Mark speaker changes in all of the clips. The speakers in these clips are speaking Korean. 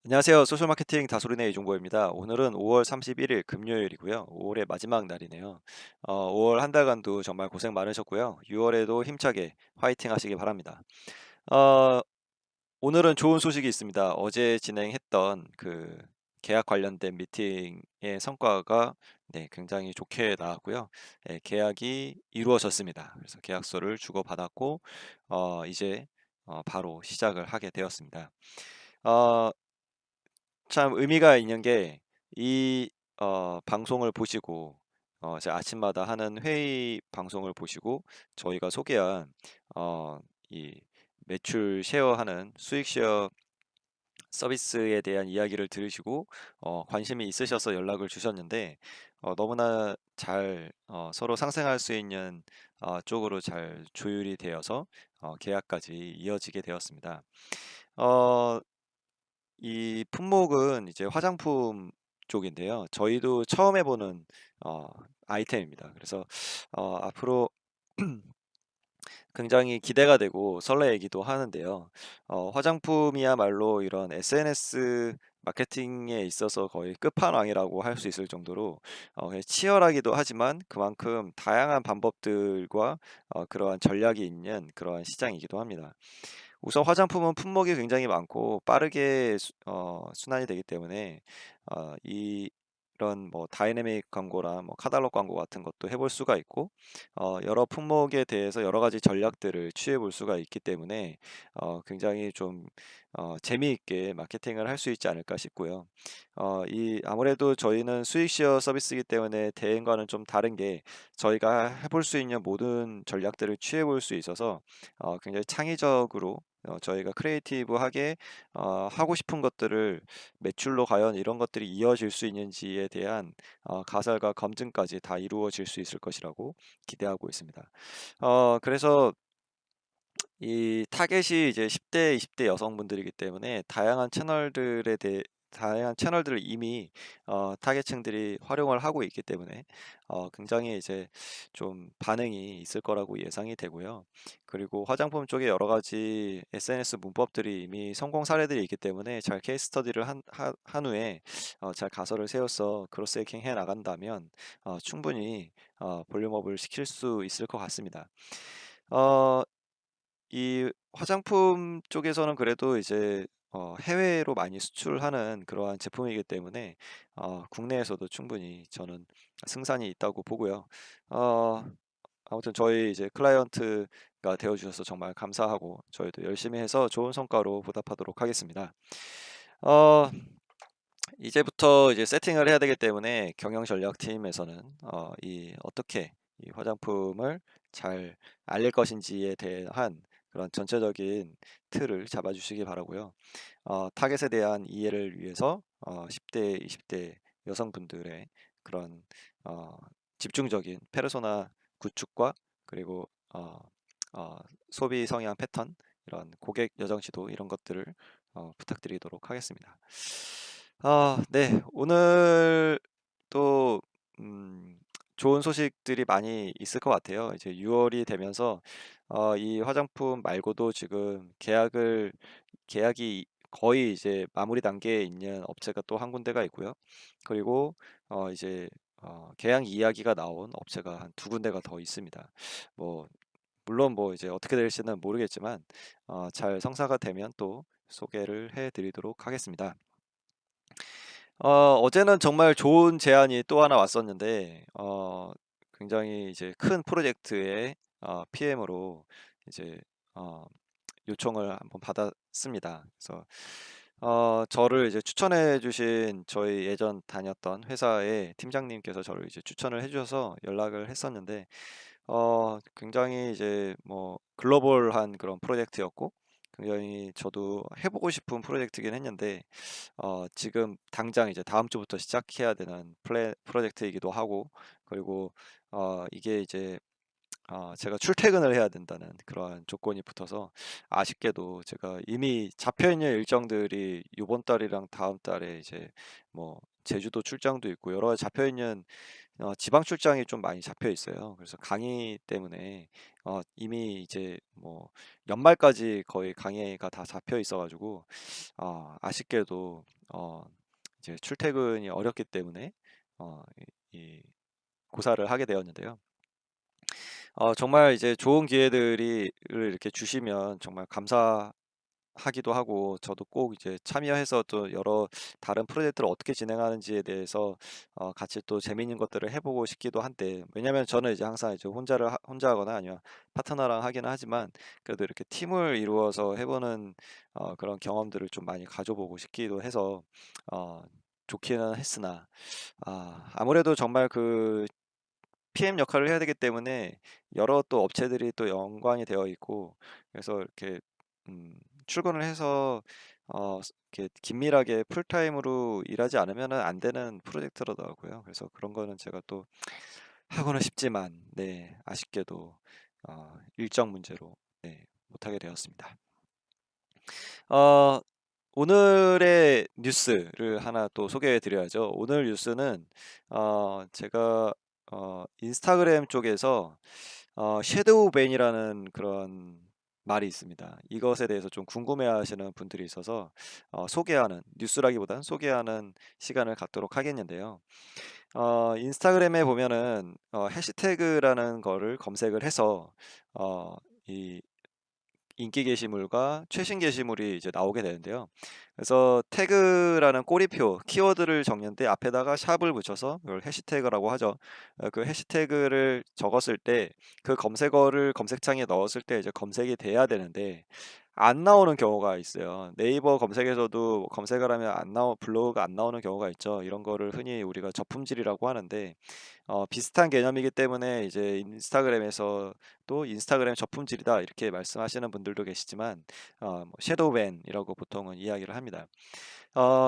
Speaker 1: 안녕하세요. 소셜마케팅 다소리네 이종보입니다. 오늘은 5월 31일 금요일이고요. 5월의 마지막 날이네요. 5월 한 달간도 정말 고생 많으셨고요. 6월에도 힘차게 화이팅 하시기 바랍니다. 어, 오늘은 좋은 소식이 있습니다. 어제 진행했던 그 계약 관련된 미팅의 성과가 굉장히 좋게 나왔고요. 계약이 이루어졌습니다. 그래서 계약서를 주고받았고 이제 바로 시작을 하게 되었습니다. 어, 참 의미가 있는 게 이 방송을 보시고 제가 아침마다 하는 회의 방송을 보시고 저희가 소개한 이 매출 쉐어하는 수익 쉐어 서비스에 대한 이야기를 들으시고 관심이 있으셔서 연락을 주셨는데 너무나 잘 서로 상생할 수 있는 쪽으로 잘 조율이 되어서 계약까지 이어지게 되었습니다. 어, 이 품목은 이제 화장품 쪽인데요. 저희도 처음 해보는 어, 아이템입니다. 그래서 앞으로 굉장히 기대가 되고 설레이기도 하는데요. 화장품이야말로 이런 SNS 마케팅에 있어서 거의 끝판왕이라고 할 수 있을 정도로 굉장히 치열하기도 하지만 그만큼 다양한 방법들과 그러한 전략이 있는 그러한 시장이기도 합니다. 우선 화장품은 품목이 굉장히 많고 빠르게 순환이 되기 때문에 이런 뭐 다이내믹 광고나 뭐 카탈로그 광고 같은 것도 해볼 수가 있고 여러 품목에 대해서 여러 가지 전략들을 취해 볼 수가 있기 때문에 굉장히 좀 재미있게 마케팅을 할 수 있지 않을까 싶고요. 이 아무래도 저희는 수익 쉐어 서비스이기 때문에 대행과는 좀 다른 게 저희가 해볼 수 있는 모든 전략들을 취해 볼 수 있어서 굉장히 창의적으로 저희가 크리에이티브하게 하고 싶은 것들을 매출로 과연 이런 것들이 이어질 수 있는지에 대한 가설과 검증까지 다 이루어질 수 있을 것이라고 기대하고 있습니다. 그래서 이 타겟이 이제 10대, 20대 여성분들이기 때문에 다양한 채널들을 이미 타겟층들이 활용을 하고 있기 때문에 굉장히 이제 좀 반응이 있을 거라고 예상이 되고요. 그리고 화장품 쪽에 여러 가지 SNS 문법들이 이미 성공 사례들이 있기 때문에 잘 케이스 스터디를 한 후에 잘 가설을 세워서 크로스 해킹 해 나간다면 충분히 볼륨업을 시킬 수 있을 것 같습니다. 어, 이 화장품 쪽에서는 그래도 이제 해외로 많이 수출하는 그러한 제품이기 때문에 국내에서도 충분히 저는 승산이 있다고 보고요. 어, 아무튼 저희 이제 클라이언트가 되어 주셔서 정말 감사하고 저희도 열심히 해서 좋은 성과로 보답하도록 하겠습니다. 어, 이제부터 이제 세팅을 해야 되기 때문에 경영 전략 팀에서는 이 어떻게 이 화장품을 잘 알릴 것인지에 대한 그런 전체적인 틀을 잡아주시기 바라고요. 타겟에 대한 이해를 위해서 10대, 20대 여성분들의 그런 어, 집중적인 페르소나 구축과 그리고 소비 성향 패턴 이런 고객 여정 지도 이런 것들을 부탁드리도록 하겠습니다. 네. 오늘 또 좋은 소식들이 많이 있을 것 같아요. 이제 6월이 되면서 이 화장품 말고도 지금 계약이 거의 이제 마무리 단계에 있는 업체가 또 한 군데가 있고요. 그리고 이제 계약 이야기가 나온 업체가 한 두 군데가 더 있습니다. 뭐 물론 뭐 이제 어떻게 될지는 모르겠지만 잘 성사가 되면 또 소개를 해드리도록 하겠습니다. 어제는 정말 좋은 제안이 또 하나 왔었는데 굉장히 이제 큰 프로젝트의 PM으로 이제 어, 요청을 한번 받았습니다. 그래서 저를 이제 추천해 주신 저희 예전 다녔던 회사의 팀장님께서 저를 이제 추천을 해 주셔서 연락을 했었는데 굉장히 이제 뭐 글로벌한 그런 프로젝트였고 굉장히 저도 해보고 싶은 프로젝트긴 했는데 지금 당장 이제 다음 주부터 시작해야 되는 프로젝트이기도 하고 그리고 이게 이제 제가 출퇴근을 해야 된다는 그러한 조건이 붙어서 아쉽게도 제가 이미 잡혀 있는 일정들이 이번 달이랑 다음 달에 이제 뭐 제주도 출장도 있고 여러 가지 잡혀 있는 지방 출장이 좀 많이 잡혀 있어요. 그래서 강의 때문에 이미 이제 뭐 연말까지 거의 강의가 다 잡혀 있어가지고 아쉽게도 어 이제 출퇴근이 어렵기 때문에 이 고사를 하게 되었는데요. 정말 이제 좋은 기회들이 를 이렇게 주시면 정말 감사하기도 하고, 저도 꼭 이제 참여해서 또 여러 다른 프로젝트를 어떻게 진행하는지에 대해서 같이 또 재미있는 것들을 해보고 싶기도 한데, 왜냐면 저는 이제 항상 이제 혼자 하거나 아니면 파트너랑 하기는 하지만, 그래도 이렇게 팀을 이루어서 해보는 그런 경험들을 좀 많이 가져보고 싶기도 해서 좋기는 했으나, 아무래도 정말 그 PM 역할을 해야 되기 때문에 여러 또 업체들이 또 연관이 되어 있고, 그래서 이렇게 출근을 해서 이렇게 긴밀하게 풀타임으로 일하지 않으면은 안 되는 프로젝트더라고요. 그래서 그런 거는 제가 또 하고는 싶지만, 네, 아쉽게도 일정 문제로, 네, 못하게 되었습니다. 어, 오늘의 뉴스를 하나 또 소개해 드려야죠. 오늘 뉴스는 제가 인스타그램 쪽에서 섀도우 밴이라는 그런 말이 있습니다. 이것에 대해서 좀 궁금해하시는 분들이 있어서 소개하는, 뉴스라기보단 소개하는 시간을 갖도록 하겠는데요. 인스타그램에 보면은 해시태그라는 거를 검색을 해서 이 인기 게시물과 최신 게시물이 이제 나오게 되는데요. 그래서 태그라는 꼬리표 키워드를 적는데 앞에다가 샵을 붙여서 그걸 해시태그라고 하죠. 그 해시태그를 적었을 때, 그 검색어를 검색창에 넣었을 때 이제 검색이 돼야 되는데 안 나오는 경우가 있어요. 네이버 검색에서도 검색을 하면 안 나오 블로그가 안 나오는 경우가 있죠. 이런 거를 흔히 우리가 저품질이라고 하는데, 비슷한 개념이기 때문에 이제 인스타그램에서도 인스타그램 저품질이다 이렇게 말씀하시는 분들도 계시지만, 뭐 섀도우밴이라고 보통은 이야기를 합니다.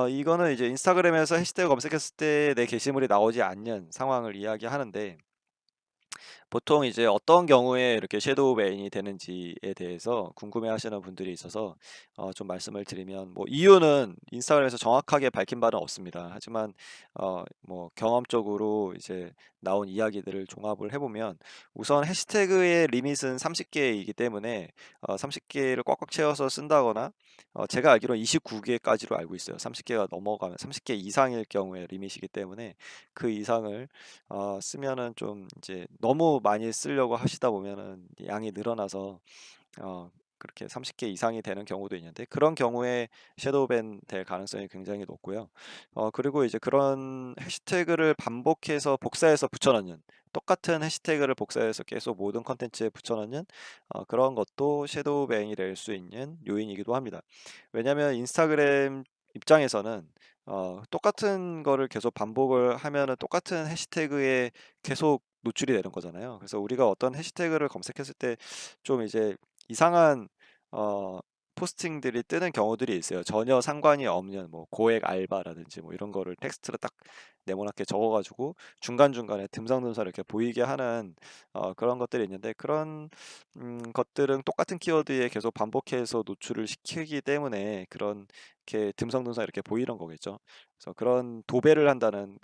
Speaker 1: 이거는 이제 인스타그램에서 해시태그 검색했을 때 내 게시물이 나오지 않는 상황을 이야기하는데, 보통 이제 어떤 경우에 이렇게 섀도우 메인이 되는지에 대해서 궁금해하시는 분들이 있어서 좀 말씀을 드리면, 뭐 이유는 인스타그램에서 정확하게 밝힌 바는 없습니다. 하지만 뭐 경험적으로 이제 나온 이야기들을 종합을 해보면, 우선 해시태그의 리밋은 30개이기 때문에 30개를 꽉꽉 채워서 쓴다거나, 제가 알기로 29개까지로 알고 있어요. 30개가 넘어가면 30개 이상일 경우에 리밋이기 때문에 그 이상을 쓰면은 좀 이제 너무 많이 쓰려고 하시다 보면은 양이 늘어나서 그렇게 30개 이상이 되는 경우도 있는데, 그런 경우에 섀도우 밴 될 가능성이 굉장히 높고요. 그리고 이제 그런 해시태그를 반복해서 복사해서 붙여넣는, 똑같은 해시태그를 복사해서 계속 모든 컨텐츠에 붙여넣는 그런 것도 섀도우 밴이 될 수 있는 요인이기도 합니다. 왜냐하면 인스타그램 입장에서는 똑같은 거를 계속 반복을 하면은 똑같은 해시태그에 계속 노출이 되는 거잖아요. 그래서 우리가 어떤 해시태그를 검색했을 때 좀 이제 이상한 어 포스팅들이 뜨는 경우들이 있어요. 전혀 상관이 없는 뭐 고액 알바라든지 뭐 이런 거를 텍스트로 딱 네모나게 적어 가지고 중간중간에 듬성듬성 이렇게 보이게 하는 그런 것들이 있는데, 그런 것들은 똑같은 키워드에 계속 반복해서 노출을 시키기 때문에 그런 이렇게 듬성듬성 이렇게 보이는 거겠죠. 그래서 그런 도배를 한다는,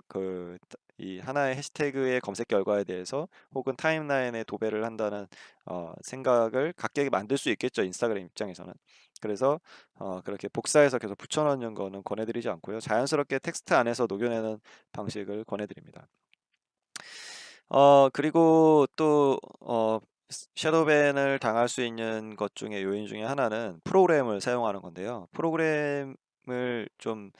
Speaker 1: 이 하나의 해시태그의 검색 결과에 대해서 혹은 타임라인에 도배를 한다는 생각을 갖게 만들 수 있겠죠, 인스타그램 입장에서는. 그래서 그렇게 복사해서 계속 붙여넣는 거는 권해드리지 않고요. 자연스럽게 텍스트 안에서 녹여내는 방식을 권해드립니다. 그리고 또 섀도우밴을 당할 수 있는 것 중에, 요인 중에 하나는 프로그램을 사용하는 건데요. 프로그램을 좀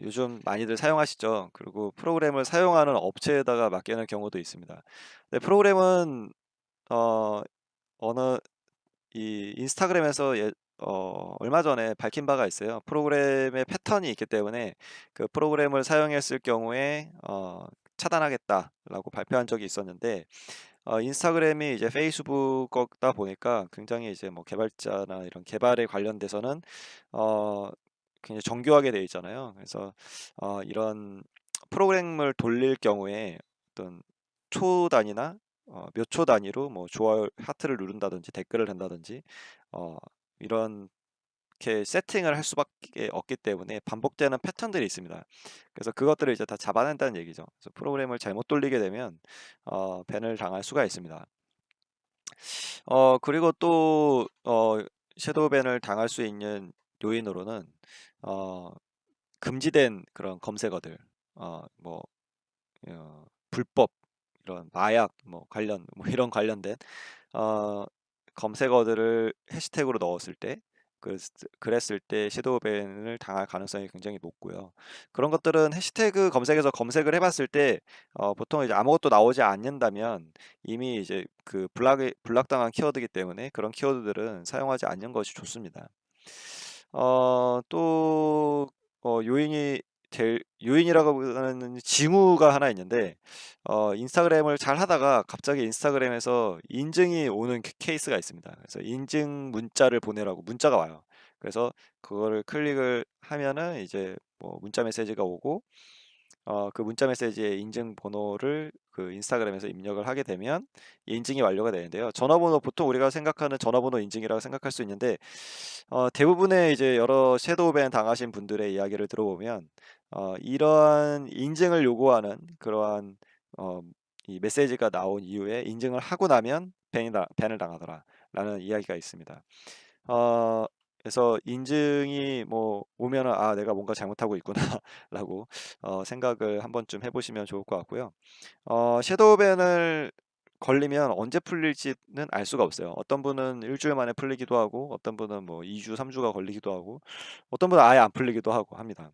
Speaker 1: 요즘 많이들 사용하시죠. 그리고 프로그램을 사용하는 업체에다가 맡기는 경우도 있습니다. 근데 프로그램은 어 어느 이 인스타그램에서 얼마 전에 밝힌 바가 있어요. 프로그램의 패턴이 있기 때문에 그 프로그램을 사용했을 경우에 차단하겠다라고 발표한 적이 있었는데, 인스타그램이 이제 페이스북 거다 보니까 굉장히 이제 뭐 개발자나 이런 개발에 관련돼서는 어 굉장히 정교하게 되어 있잖아요. 그래서 이런 프로그램을 돌릴 경우에 어떤 초 단위나 몇 초 단위로 뭐 좋아요, 하트를 누른다든지 댓글을 단다든지 어 이런 게 세팅을 할 수밖에 없기 때문에 반복되는 패턴들이 있습니다. 그래서 그것들을 이제 다 잡아낸다는 얘기죠. 그래서 프로그램을 잘못 돌리게 되면 밴을 당할 수가 있습니다. 그리고 또 섀도우 밴을 당할 수 있는 요인으로는 어 금지된 그런 검색어들, 뭐 불법 이런 마약 뭐 관련 뭐 이런 관련된 어, 검색어들을 해시태그로 넣었을 때 그랬을 때 섀도우 밴을 당할 가능성이 굉장히 높고요. 그런 것들은 해시태그 검색에서 검색을 해봤을 때 보통 이제 아무것도 나오지 않는다면 이미 이제 그 블락당한 키워드이기 때문에 그런 키워드들은 사용하지 않는 것이 좋습니다. 또 요인이 제일 요인이라고 보다는 징후가 하나 있는데 인스타그램을 잘 하다가 갑자기 인스타그램에서 인증이 오는 케이스가 있습니다. 그래서 인증 문자를 보내라고 문자가 와요. 그래서 그거를 클릭을 하면은 이제 뭐 문자 메시지가 오고 그 문자 메시지의 인증 번호를 그 인스타그램에서 입력을 하게 되면 인증이 완료가 되는데요. 전화번호 보통 우리가 생각하는 전화번호 인증이라고 생각할 수 있는데 대부분의 이제 여러 섀도우 밴 당하신 분들의 이야기를 들어보면 이러한 인증을 요구하는 그러한 어, 이 메시지가 나온 이후에 인증을 하고 나면 밴을 당하더라라는 이야기가 있습니다. 그래서 인증이 뭐 오면은 아 내가 뭔가 잘못하고 있구나라고 생각을 한 번쯤 해보시면 좋을 것 같고요. 섀도우 밴을 걸리면 언제 풀릴지는 알 수가 없어요. 어떤 분은 일주일 만에 풀리기도 하고, 어떤 분은 뭐 2주, 3주가 걸리기도 하고, 어떤 분은 아예 안 풀리기도 하고 합니다.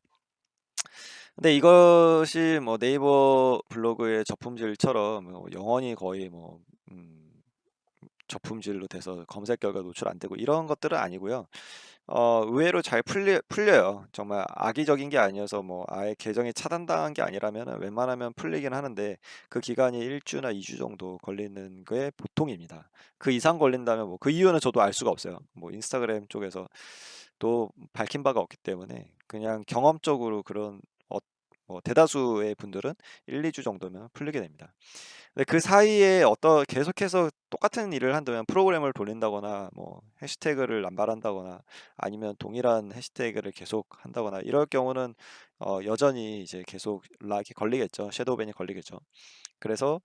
Speaker 1: 근데 이것이 뭐 네이버 블로그의 저품질처럼 뭐 영원히 거의 뭐 저품질로 돼서 검색 결과 노출 안 되고 이런 것들은 아니고요. 의외로 잘 풀려요. 정말 악의적인 게 아니어서 뭐 아예 계정이 차단당한 게 아니라면 웬만하면 풀리긴 하는데 그 기간이 1주나 2주 정도 걸리는 게 보통입니다. 그 이상 걸린다면 뭐 그 이유는 저도 알 수가 없어요. 뭐 인스타그램 쪽에서 또 밝힌 바가 없기 때문에 그냥 경험적으로 그런 뭐 대다수의 분들은 1, 2주 정도면 풀리게 됩니다. 근데 그 사이에 계속해서 똑같은 일을 한다면 프로그램을 돌린다거나 뭐 해시태그를 남발한다거나 아니면 동일한 해시태그를 계속 한다거나 이럴 경우는 여전히 이제 계속 락이 걸리겠죠. 섀도우밴이 걸리겠죠. 그래서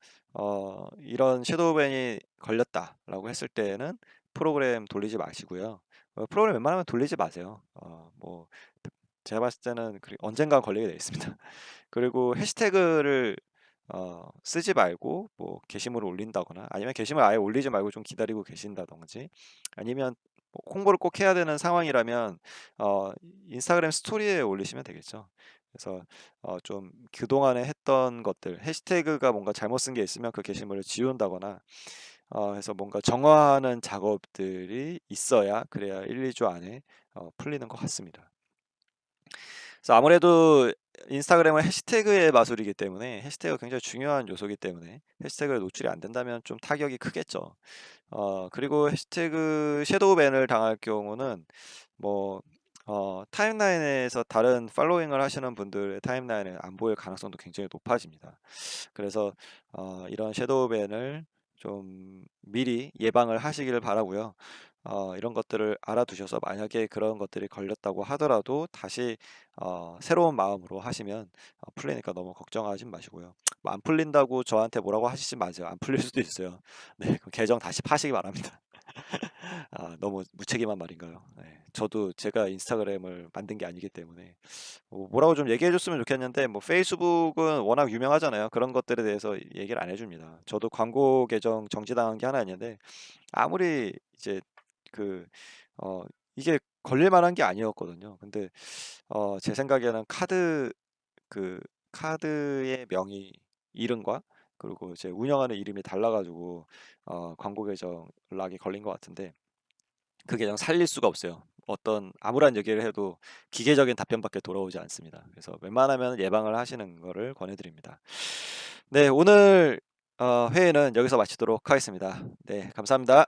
Speaker 1: 이런 섀도우밴이 걸렸다라고 했을 때는 프로그램 돌리지 마시고요. 프로그램 웬만하면 돌리지 마세요. 뭐 제가 봤을 때는 언젠가 걸리게 되어 있습니다. 그리고 해시태그를 쓰지 말고 뭐 게시물을 올린다거나 아니면 게시물 아예 올리지 말고 좀 기다리고 계신다든지 아니면 뭐 홍보를 꼭 해야 되는 상황이라면 어, 인스타그램 스토리에 올리시면 되겠죠. 그래서 좀 그동안에 했던 것들 해시태그가 뭔가 잘못 쓴 게 있으면 그 게시물을 지운다거나 해서 뭔가 정화하는 작업들이 있어야 그래야 1, 2주 안에 풀리는 것 같습니다. 그래서 아무래도 인스타그램은 해시태그의 마술이기 때문에 해시태그가 굉장히 중요한 요소이기 때문에 해시태그에 노출이 안 된다면 좀 타격이 크겠죠. 그리고 해시태그 섀도우밴을 당할 경우는 뭐 타임라인에서 다른 팔로잉을 하시는 분들의 타임라인에 안 보일 가능성도 굉장히 높아집니다. 그래서 이런 섀도우밴을 좀 미리 예방을 하시기를 바라고요. 이런 것들을 알아두셔서 만약에 그런 것들이 걸렸다고 하더라도 다시 새로운 마음으로 하시면 풀리니까 너무 걱정하지 마시고요. 뭐안 풀린다고 저한테 뭐라고 하시지 마세요. 안 풀릴 수도 있어요. 네, 그럼 계정 다시 파시기 바랍니다. 너무 무책임한 말인가요? 네, 저도 제가 인스타그램을 만든 게 아니기 때문에 뭐라고 좀 얘기해 줬으면 좋겠는데 뭐 페이스북은 워낙 유명하잖아요. 그런 것들에 대해서 얘기를 안 해줍니다. 저도 광고 계정 정지당한 게 하나 있는데 아무리 이제 그 어, 이게 걸릴 만한 게 아니었거든요. 근데 제 생각에는 그 카드의 명의 이름과 그리고 제 운영하는 이름이 달라가지고 광고 계정 락이 걸린 것 같은데 그 계정 살릴 수가 없어요. 아무런 얘기를 해도 기계적인 답변밖에 돌아오지 않습니다. 그래서 웬만하면 예방을 하시는 거를 권해드립니다. 네, 오늘 회의는 여기서 마치도록 하겠습니다. 네, 감사합니다.